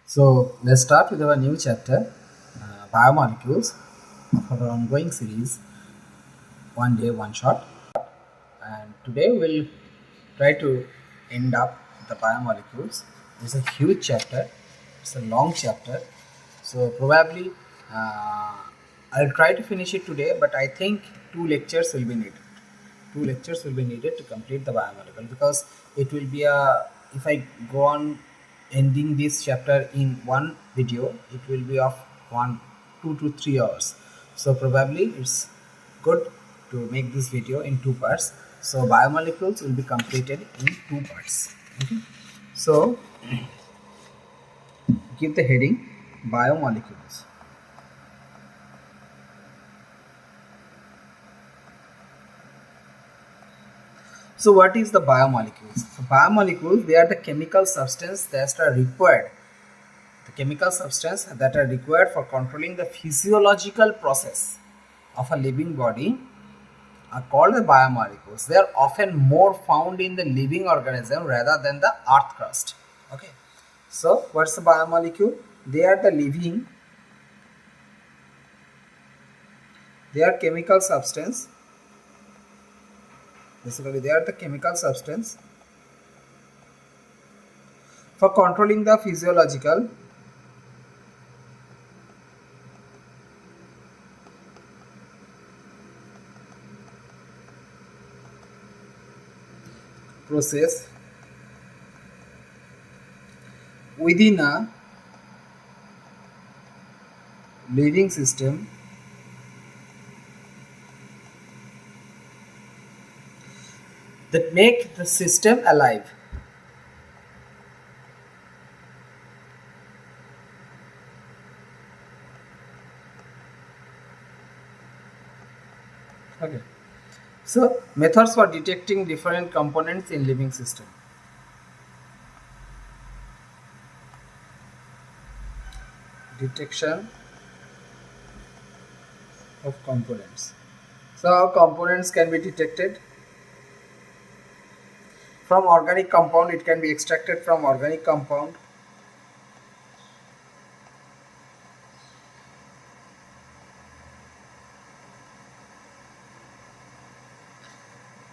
So let's start with our new chapter, Biomolecules, of our ongoing series, One Day, One Shot. And today we'll try to end up the biomolecules. It's a huge chapter, it's a long chapter. So probably I'll try to finish it today, but I think two lectures will be needed. Two lectures will be needed to complete the biomolecule because it will be if I go on ending this chapter in one video, it will be of 2 to 3 hours. So probably it's good to make this video in two parts. So biomolecules will be completed in two parts. Okay. So give the heading biomolecules. So what is the biomolecules? So biomolecules, they are the chemical substance that are required. The chemical substance that are required for controlling the physiological process of a living body are called the biomolecules. They are often more found in the living organism rather than the earth crust. Okay. So what's the biomolecule? They are the living, they are chemical substance. Basically, they are the chemical substance for controlling the physiological process within a living system that make the system alive. Okay. So methods for detecting different components in living system. Detection of components. So how components can be detected? From organic compound, it can be extracted from organic compound.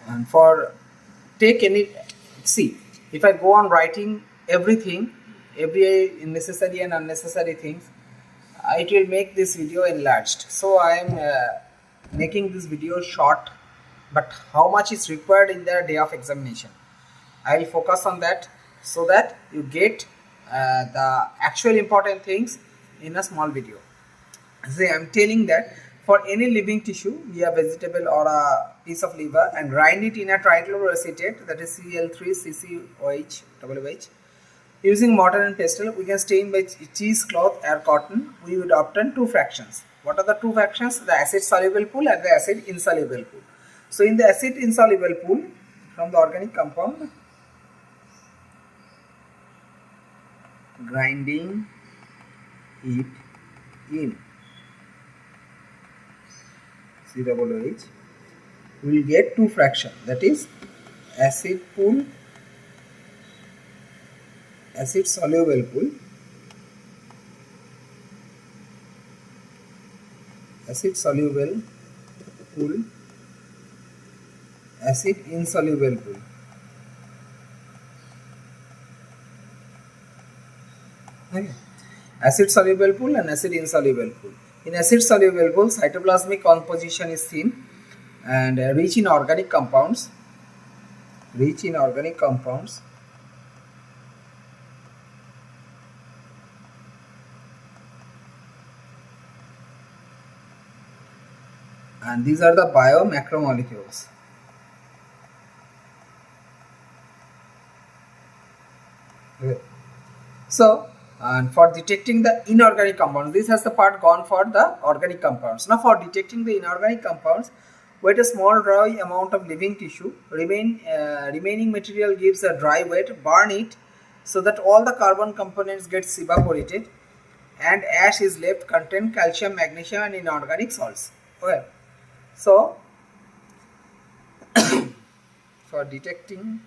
And for take any, see, if I go on writing everything, every necessary and unnecessary things, it will make this video enlarged. So I am making this video short, but how much is required in the day of examination, I will focus on that so that you get the actual important things in a small video. See, I am telling that for any living tissue, be a vegetable or a piece of liver, and grind it in a trichloroacetate, that is Cl3CCOH, using mortar and pestle, we can stain by cheesecloth or cotton. We would obtain two fractions. What are the two fractions? The acid soluble pool and the acid insoluble pool. So in the acid insoluble pool, from the organic compound, grinding it in COOH, we will get two fractions, that is acid pool, acid soluble pool, acid soluble pool, acid insoluble pool. Okay. Acid soluble pool and acid insoluble pool. In acid soluble pool, cytoplasmic composition is seen and rich in organic compounds. Rich in organic compounds. And these are the biomacromolecules. Okay. So, and for detecting the inorganic compounds, this has the part gone for the organic compounds. Now for detecting the inorganic compounds, wet a small dry amount of living tissue, remaining material gives a dry wet, burn it so that all the carbon components gets evaporated and ash is left contain calcium, magnesium and inorganic salts. Okay. So for detecting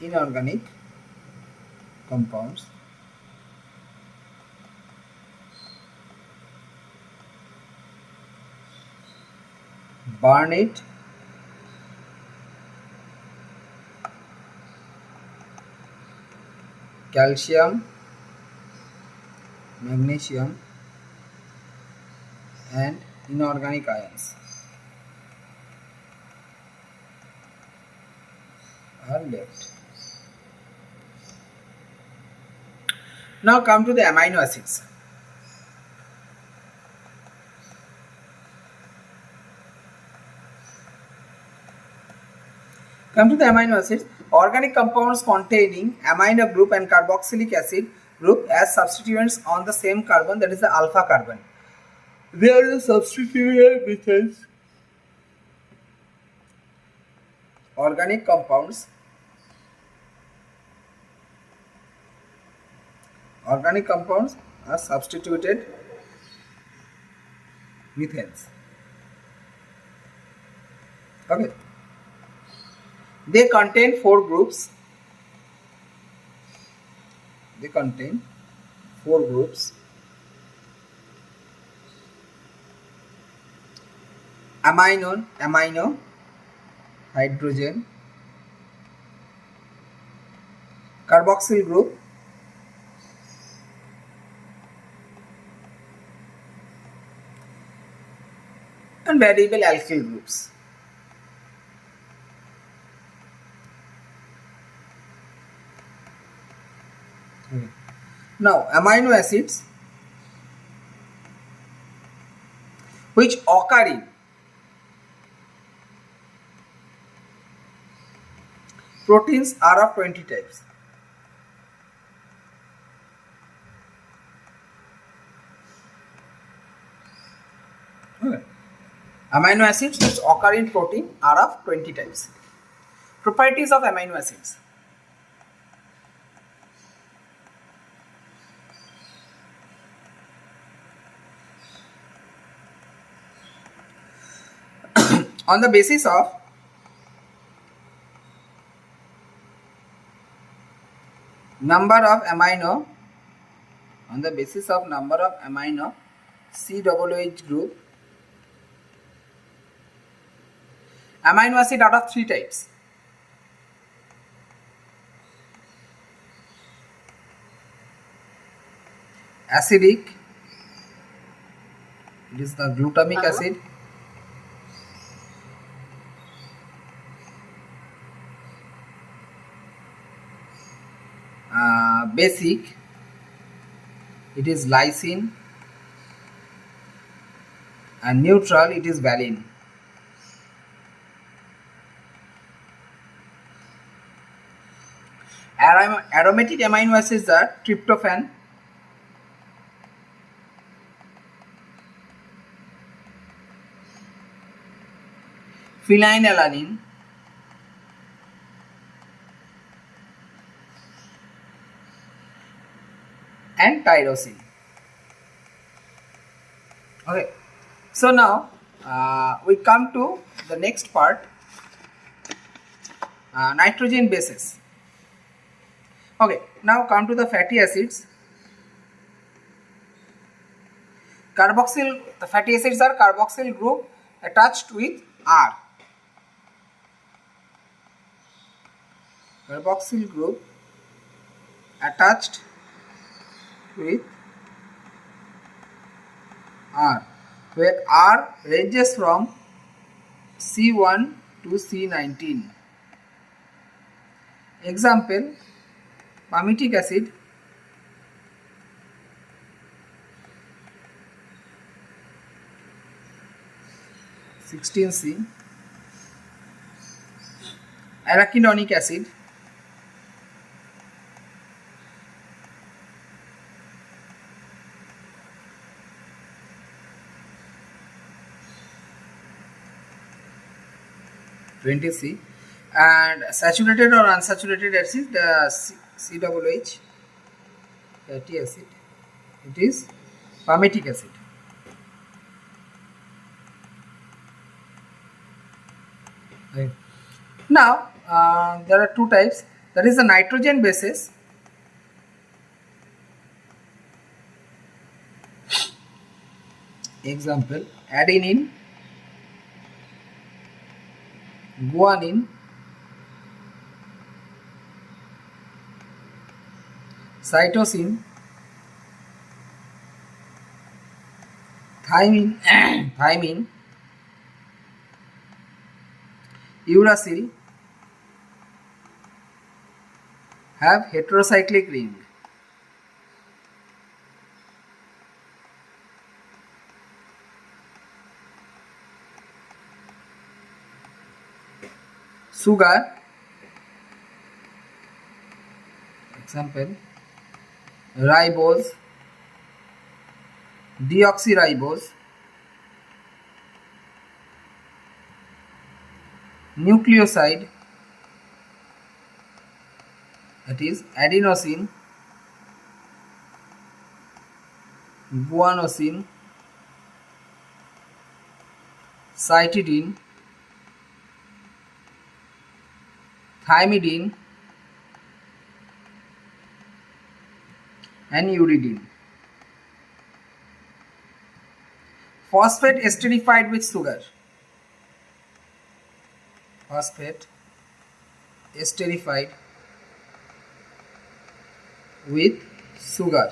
inorganic compounds burn it calcium, magnesium and inorganic ions are left. Now come to the amino acids. Come to the amino acids. Organic compounds containing amino group and carboxylic acid group as substituents on the same carbon, that is the alpha carbon. They are the substituted methyls. Organic compounds are substituted methyls. Okay. They contain four groups. Amino, hydrogen, carboxyl group, and variable alkyl groups. Okay. Now, amino acids which occur in proteins are of 20 types. Okay. Amino acids which occur in protein are of 20 types. Properties of amino acids. On the basis of number of amino COOH group, amino acid are of three types. Acidic, it is the glutamic acid. Basic, it is lysine, and neutral, it is valine. Aromatic amino acids are tryptophan, phenylalanine, and tyrosine. Okay, so now we come to the next part, nitrogen bases. Okay, now come to the fatty acids. The fatty acids are carboxyl group attached with R. Carboxyl group attached with R, where R ranges from C1 to C19. Example, palmitic acid, (16C), arachidonic acid, (20C), and saturated or unsaturated acid, COOH, fatty acid, it is palmitic acid. Right. Now there are two types, that is the nitrogen bases. Example: adenine, guanine, cytosine, thymine, thymine, uracil have heterocyclic ring. Sugar, example: ribose, deoxyribose, nucleoside, that is adenosine, guanosine, cytidine, thymidine, and uridine. Phosphate esterified with sugar. Phosphate esterified with sugar.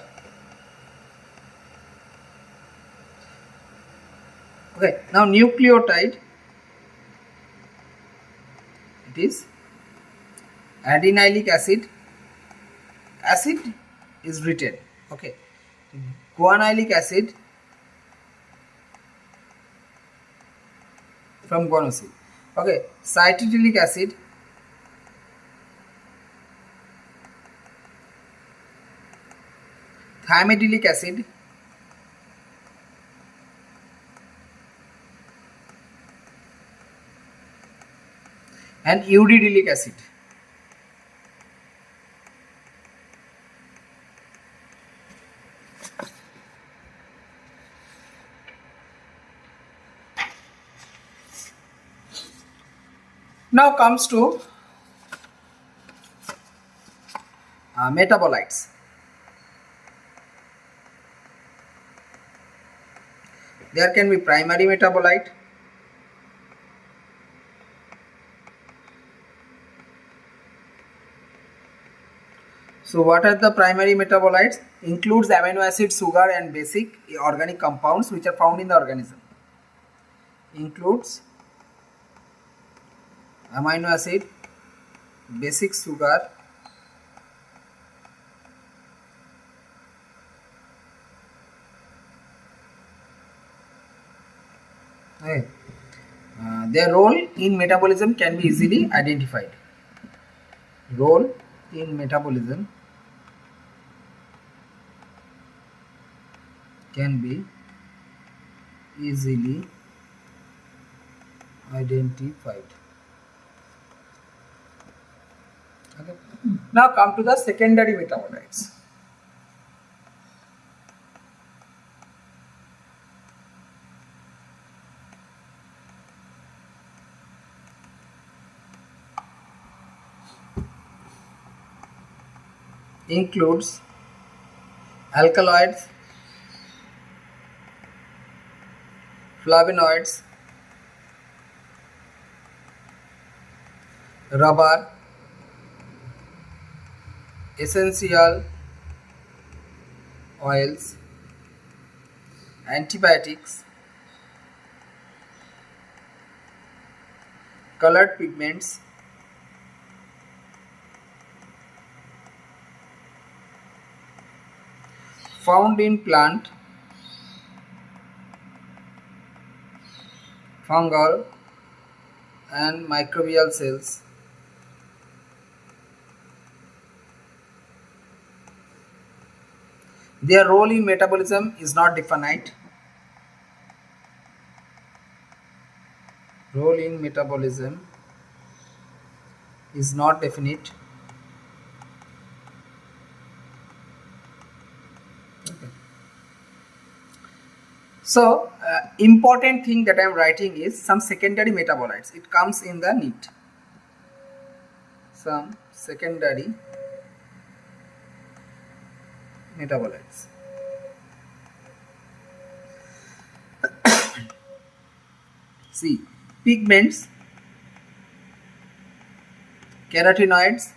Okay, now nucleotide, it is adenylic acid. Acid is written, okay. Guanylic acid from guanosine. Okay, cytidilic acid, thymidilic acid, and uridylic acid. Now comes to metabolites. There can be primary metabolite, so what are the primary metabolites? Includes amino acid, sugar, and basic organic compounds which are found in the organism. Includes amino acid, basic sugar, okay. Their role in metabolism can be easily identified. Role in metabolism can be easily identified. Okay. Now come to the secondary metabolites. Includes alkaloids, flavonoids, rubber, essential oils, antibiotics, colored pigments, found in plant, fungal, and microbial cells. Their role in metabolism is not definite. Role in metabolism is not definite. Okay. So, important thing that I am writing is some secondary metabolites. It comes in the NEET. some secondary metabolites. See, pigments, carotenoids,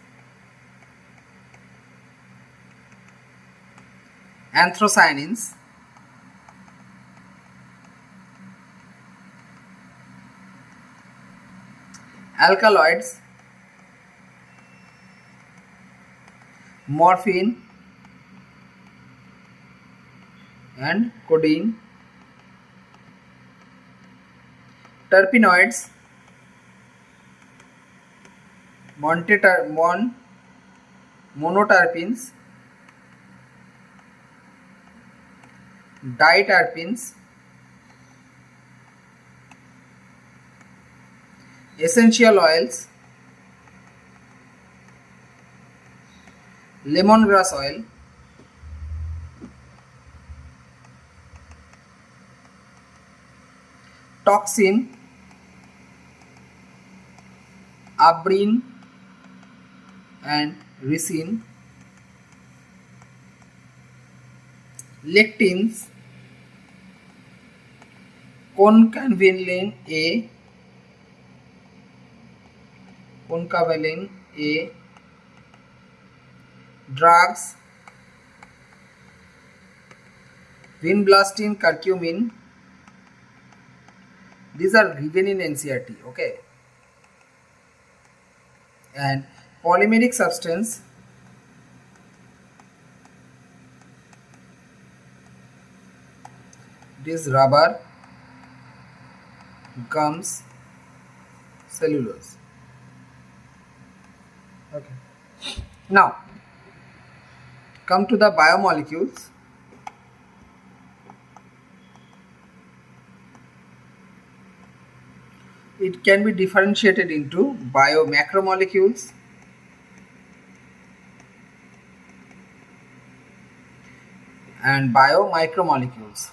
anthocyanins, alkaloids, morphine and codeine, terpenoids, monoterpenes, diterpenes, essential oils, lemongrass oil, toxin, abrine and ricin, lectins, concavalin A, drugs, vinblastine, curcumin. These are given in NCERT, okay. And polymeric substance, this rubber, gums, cellulose. Okay. Now, come to the biomolecules. It can be differentiated into biomacromolecules and biomicromolecules.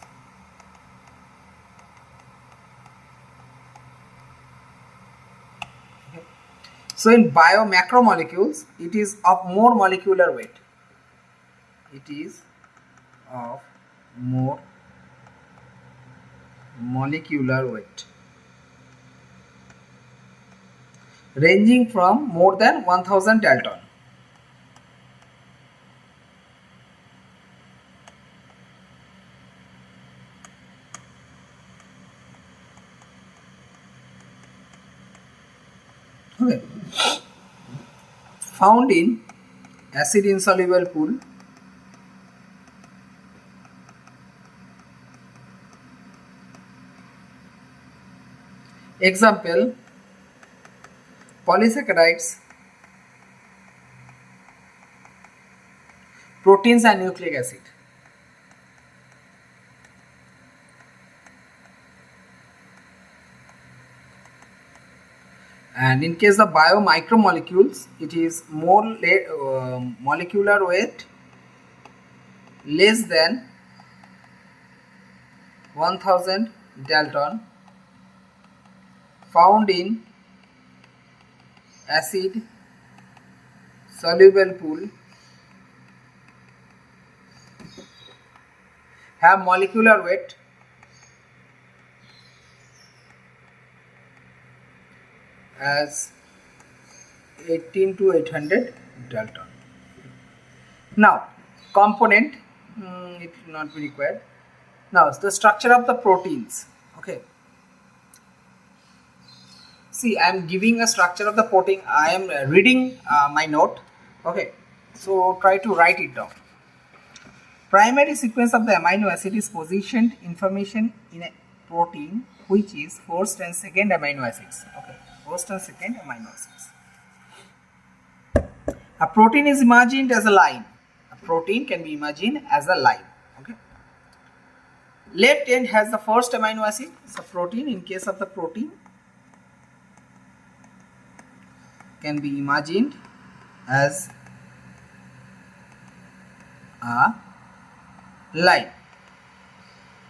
So in biomacromolecules, it is of more molecular weight. It is of more molecular weight, ranging from more than 1000 Dalton. Okay. Found in acid insoluble pool, example, polysaccharides, proteins and nucleic acid. And in case of biomicromolecules, it is more molecular weight less than 1000 Dalton, found in acid soluble pool, have molecular weight as 18 to 800 Dalton. Now, component, it will not be required. Now, the structure of the proteins. Okay. See, I am giving a structure of the protein. I am reading my note. Okay. So, try to write it down. Primary sequence of the amino acid is positioned information in a protein which is first and second amino acids. Okay. First and second amino acids. A protein is imagined as a line. A protein can be imagined as a line. Okay. Left end has the first amino acid. So protein, in case of the protein, can be imagined as a line.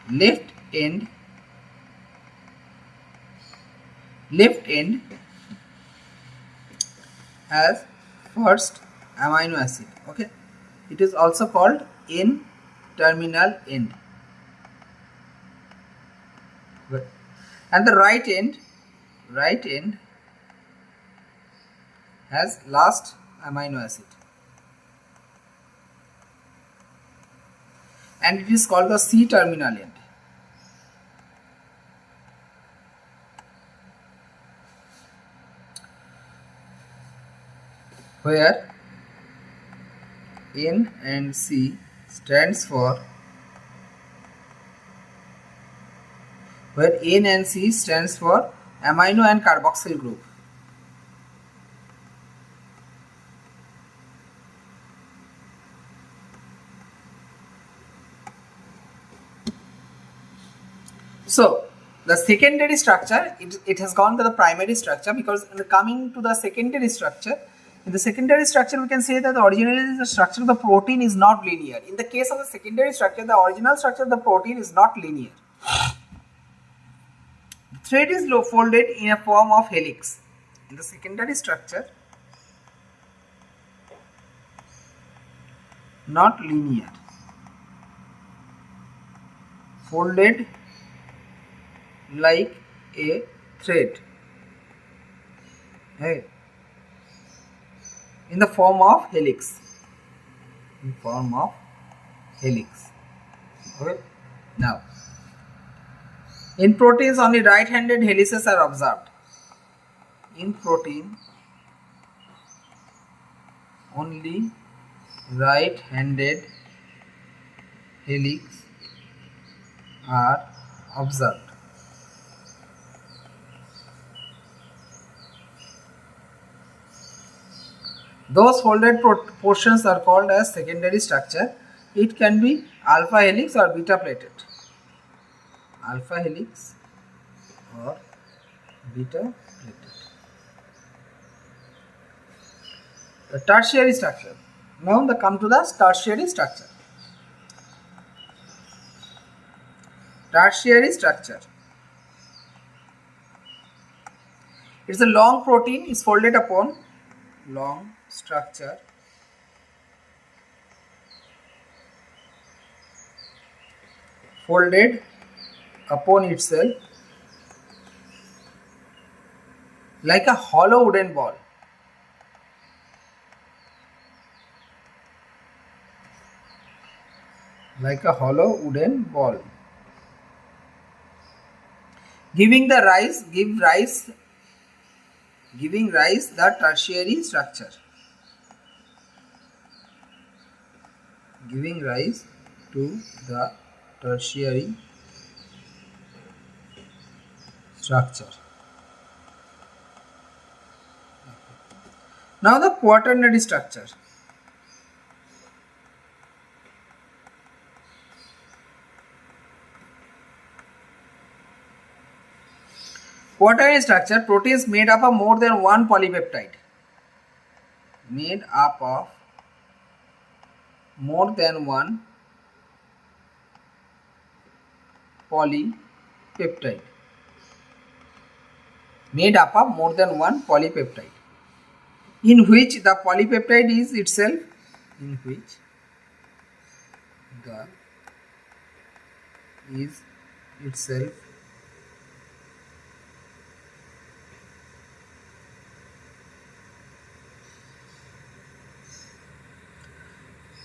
Left end has first amino acid. Okay, it is also called N terminal end. Good. And the right end has last amino acid, and it is called the C terminal end. Where N and C stands for amino and carboxyl group. So the secondary structure, it has gone to the primary structure, because in the coming to the secondary structure, in the secondary structure we can say that originally the structure of the protein is not linear. In the case of the secondary structure, the original structure of the protein is not linear. The thread is folded in a form of helix. In the secondary structure, not linear, folded like a thread, hey, in the form of helix. Okay. Now, in proteins only right-handed helices are observed. In protein only right-handed helix are observed. Those folded portions are called as secondary structure. It can be alpha helix or beta plated. Alpha helix or beta plated. The tertiary structure. Now come to the tertiary structure. Tertiary structure. It's a long protein is folded upon, long structure folded upon itself like a hollow wooden ball. Like a hollow wooden ball. Giving rise the tertiary structure. Giving rise to the tertiary structure. Now the quaternary structure. Quaternary structure, proteins made up of more than one polypeptide. Made up of more than one polypeptide. Made up of more than one polypeptide, in which the polypeptide is itself,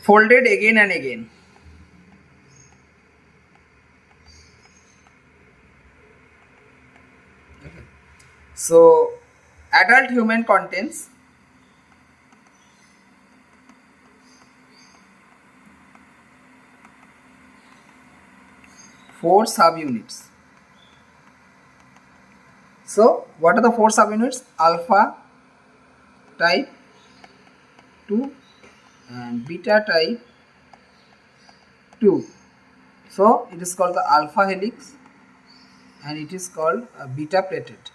folded again and again. Okay. So, adult human contains 4 subunits. So, what are the 4 subunits? Alpha type 2 and beta type 2. So, it is called the alpha helix and it is called a beta plated.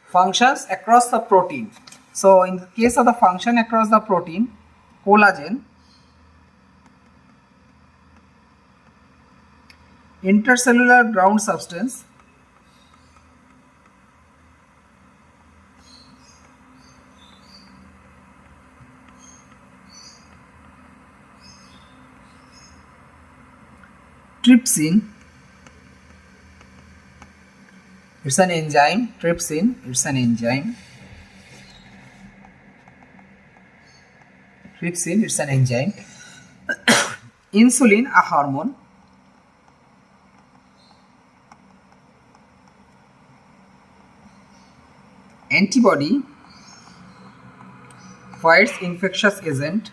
Functions across the protein. So, in the case of the function across the protein, collagen, intercellular ground substance, Trypsin, it's an enzyme. Trypsin, it's an enzyme. Trypsin, it's an enzyme. Insulin, a hormone. Antibody, fights infectious agent.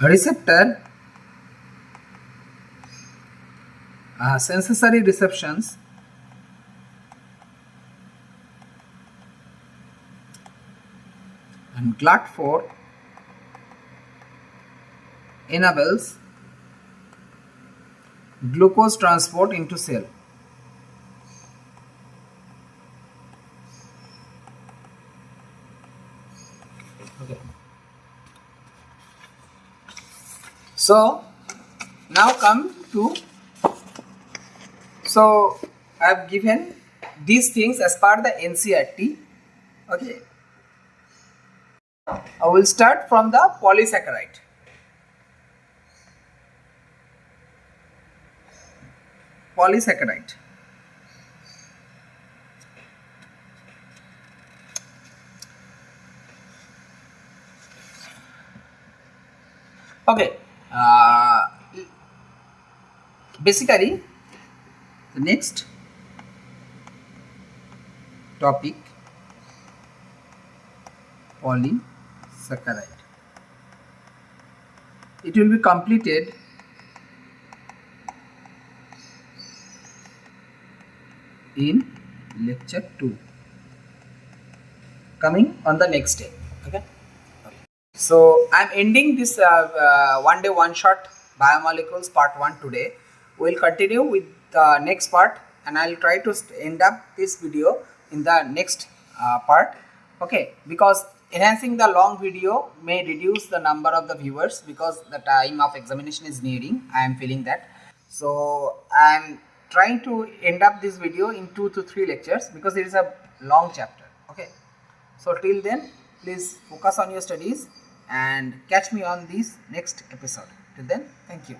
Receptor, sensory receptions. And GLUT4 enables glucose transport into cell. Okay. So now come to, so I have given these things as part of the NCERT. Okay. I will start from the polysaccharide. Polysaccharide. Okay. Basically, the next topic, polysaccharide. It will be completed in lecture 2, coming on the next day. Okay. So I'm ending this one day one shot biomolecules part 1 today. We'll continue with the next part, and I'll try to end up this video in the next part. Okay, because enhancing the long video may reduce the number of the viewers because the time of examination is nearing. I am feeling that. So I'm trying to end up this video in 2 to 3 lectures because it is a long chapter. Okay. So till then, please focus on your studies and catch me on this next episode. Till then, thank you.